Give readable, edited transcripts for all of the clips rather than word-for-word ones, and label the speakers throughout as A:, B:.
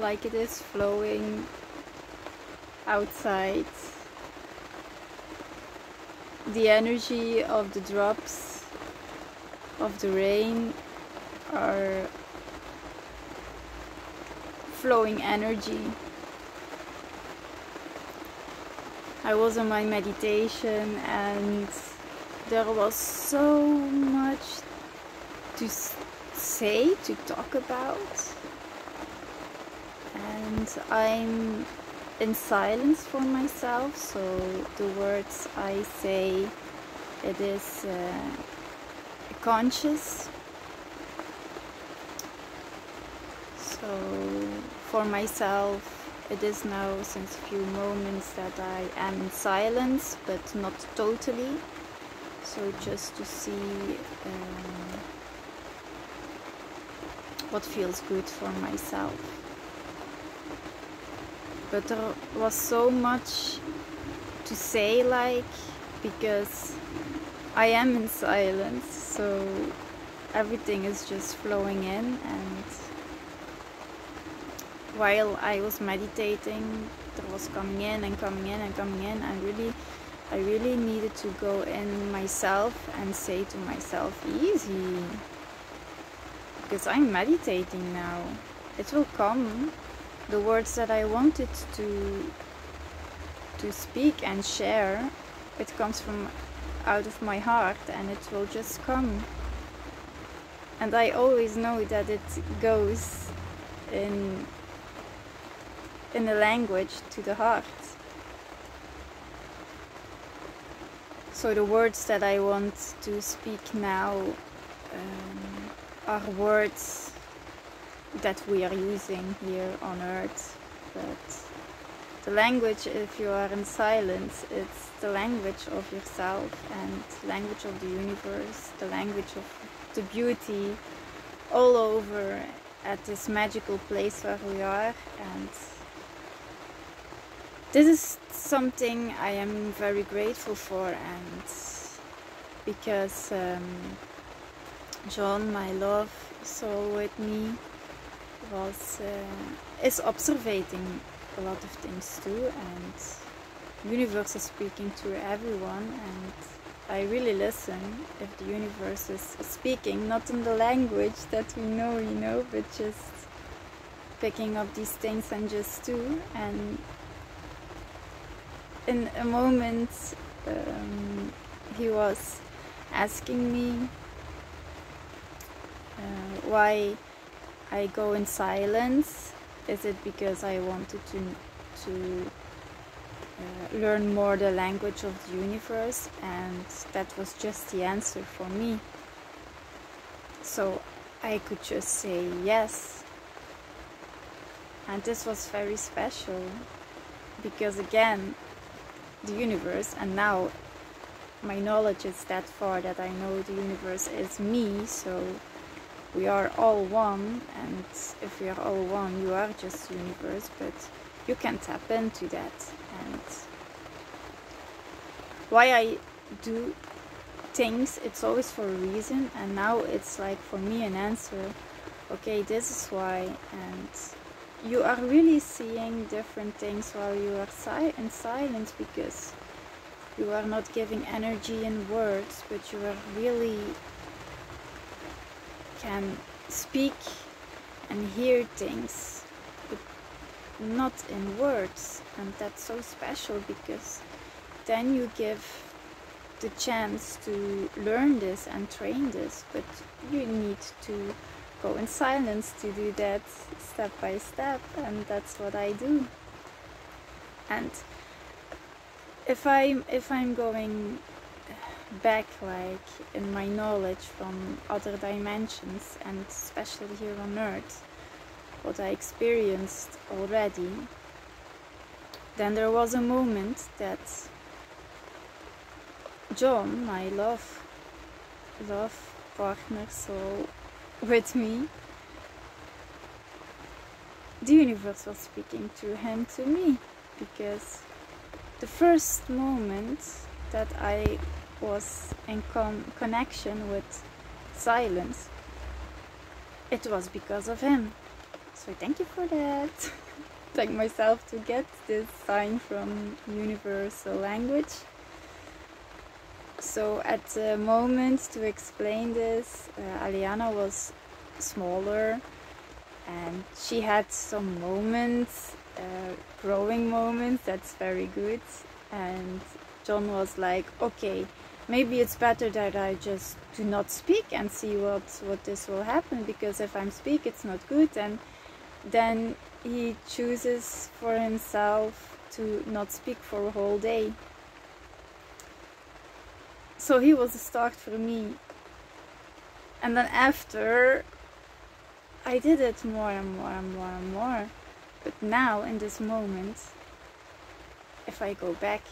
A: like it is flowing outside. The energy of the drops of the rain are flowing energy. I was on my meditation and there was so much to say, to talk about, and I'm in silence for myself, so the words I say, it is conscious. So for myself it is now since a few moments that I am in silence, but not totally, so just to see what feels good for myself. But there was so much to say, like, because I am in silence, so everything is just flowing in, and while I was meditating, there was coming in and coming in and coming in, and I really needed to go in myself and say to myself, easy, because I'm meditating now. It will come. The words that I wanted to speak and share, it comes from out of my heart, and it will just come. And I always know that it goes in a language to the heart. So the words that I want to speak now are words that we are using here on earth, but the language, if you are in silence, it's the language of yourself and the language of the universe, the language of the beauty all over at this magical place where we are. And this is something I am very grateful for, and because John, my love soul with me, is observating a lot of things too, and the universe is speaking to everyone, and I really listen if the universe is speaking, not in the language that we know, but just picking up these things and just do. And in a moment he was asking me why I go in silence. Is it because I wanted to learn more the language of the universe? And that was just the answer for me. So I could just say yes. And this was very special, because again, the universe, and now my knowledge is that far that I know the universe is me, so we are all one, and if we are all one, you are just universe, but you can tap into that. And why I do things, it's always for a reason, and now it's like for me an answer. Okay, this is why. And you are really seeing different things while you are in silence, because you are not giving energy in words, but you are really can speak and hear things, but not in words. And that's so special, because then you give the chance to learn this and train this, but you need to go in silence to do that step by step, and that's what I do. And if I'm going back, like in my knowledge from other dimensions, and especially here on earth, what I experienced already, then there was a moment that John, my love partner, soul with me, the universe was speaking through him to me, because the first moment that I was in connection with silence, it was because of him. So thank you for that. Thank myself to get this sign from universal language. So at the moment, to explain this, Aliana was smaller and she had some moments, growing moments, that's very good. And John was like, okay, maybe it's better that I just do not speak and see what this will happen, because if I speak it's not good. And then he chooses for himself to not speak for a whole day. So he was a start for me. And then after, I did it more and more and more and more. But now, in this moment, if I go back,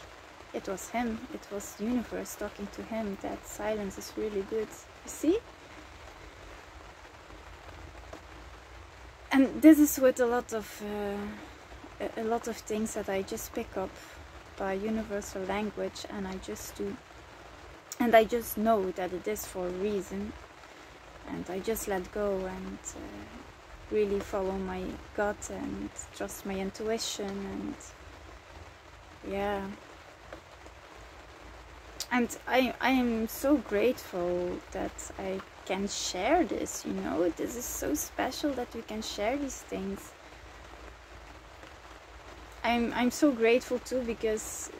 A: it was him. It was the universe talking to him. That silence is really good. You see? And this is with a lot of things that I just pick up by universal language, and I just do. And I just know that it is for a reason. And I just let go and really follow my gut and trust my intuition. And yeah. And I am so grateful that I can share this, you know. This is so special that we can share these things. I'm so grateful too, because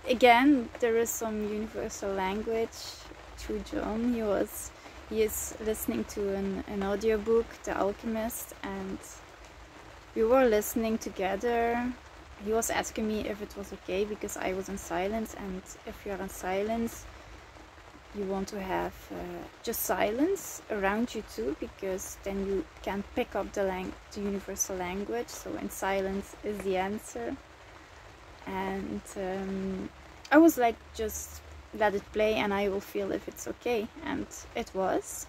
A: again there is some universal language through John. He is listening to an audiobook, The Alchemist, and we were listening together. He was asking me if it was okay, because I was in silence, and if you're in silence you want to have just silence around you too, because then you can pick up the universal language. So in silence is the answer. And I was like, just let it play and I will feel if it's okay. And it was.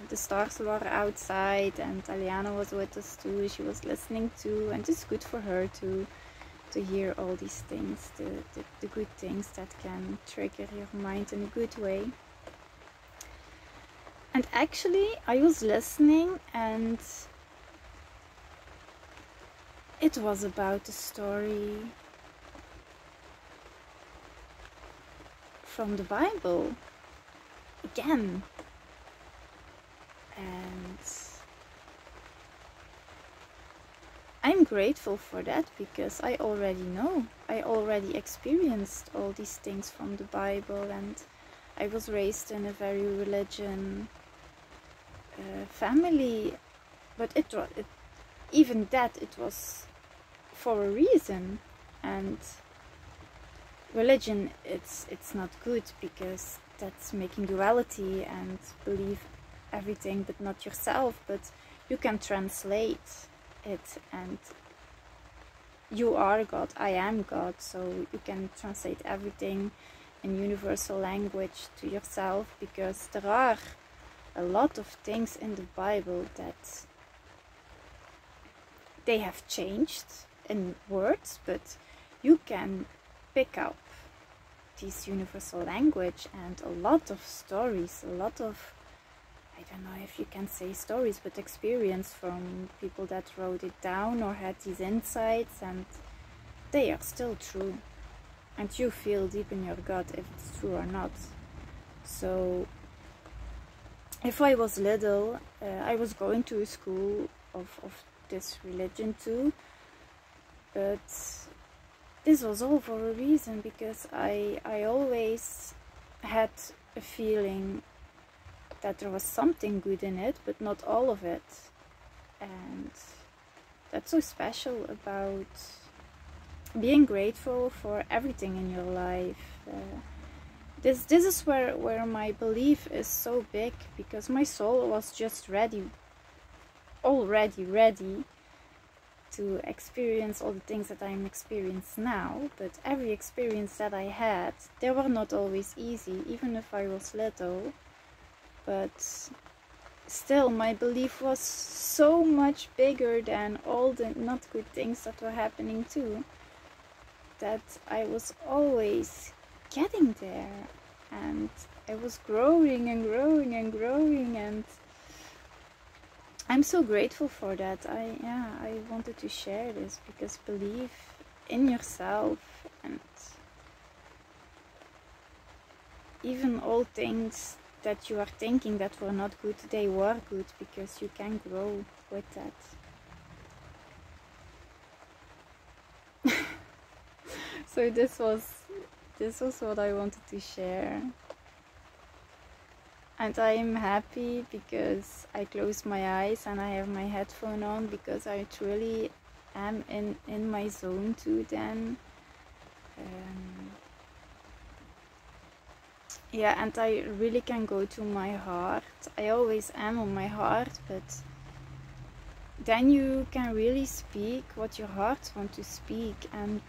A: The stars were outside and Aliana was with us too. She was listening too, and it's good for her to hear all these things, the good things that can trigger your mind in a good way. And actually I was listening, and it was about the story from the Bible again. And I'm grateful for that, because I already know. I already experienced all these things from the Bible, and I was raised in a very religious family. But even that, it was for a reason. And religion, it's not good, because that's making duality and believe everything but not yourself. But you can translate it, and you are God, I am God, so you can translate everything in universal language to yourself, because there are a lot of things in the Bible that they have changed in words, but you can pick up this universal language and a lot of stories, a lot of, I don't know if you can say stories, but experience from people that wrote it down or had these insights, and they are still true. And you feel deep in your gut if it's true or not. So, if I was little, I was going to a school of this religion too, but this was all for a reason, because I always had a feeling that there was something good in it, but not all of it. And that's so special about being grateful for everything in your life. This is where my belief is so big, because my soul was just already ready to experience all the things that I'm experiencing now. But every experience that I had, they were not always easy, even if I was little. But still, my belief was so much bigger than all the not good things that were happening too, that I was always getting there, and I was growing and growing and growing. And I'm so grateful for that. I wanted to share this because believe in yourself, and even all things that you are thinking that were not good, they were good, because you can grow with that. So this was what I wanted to share. And I am happy because I close my eyes and I have my headphone on, because I truly am in my zone too then. Yeah, and I really can go to my heart. I always am on my heart, but then you can really speak what your heart wants to speak. And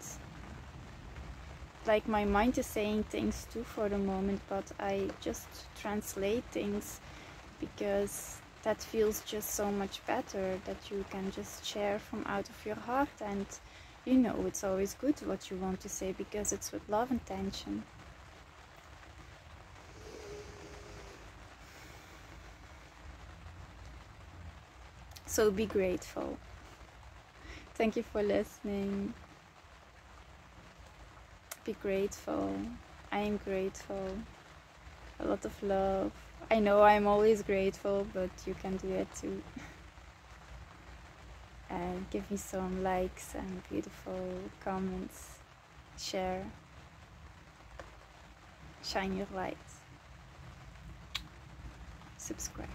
A: like my mind is saying things too for the moment, but I just translate things because that feels just so much better, that you can just share from out of your heart. And you know, it's always good what you want to say because it's with love intention. So be grateful. Thank you for listening. Be grateful. I am grateful. A lot of love. I know I'm always grateful, but you can do it too. And give me some likes and beautiful comments. Share. Shine your light. Subscribe.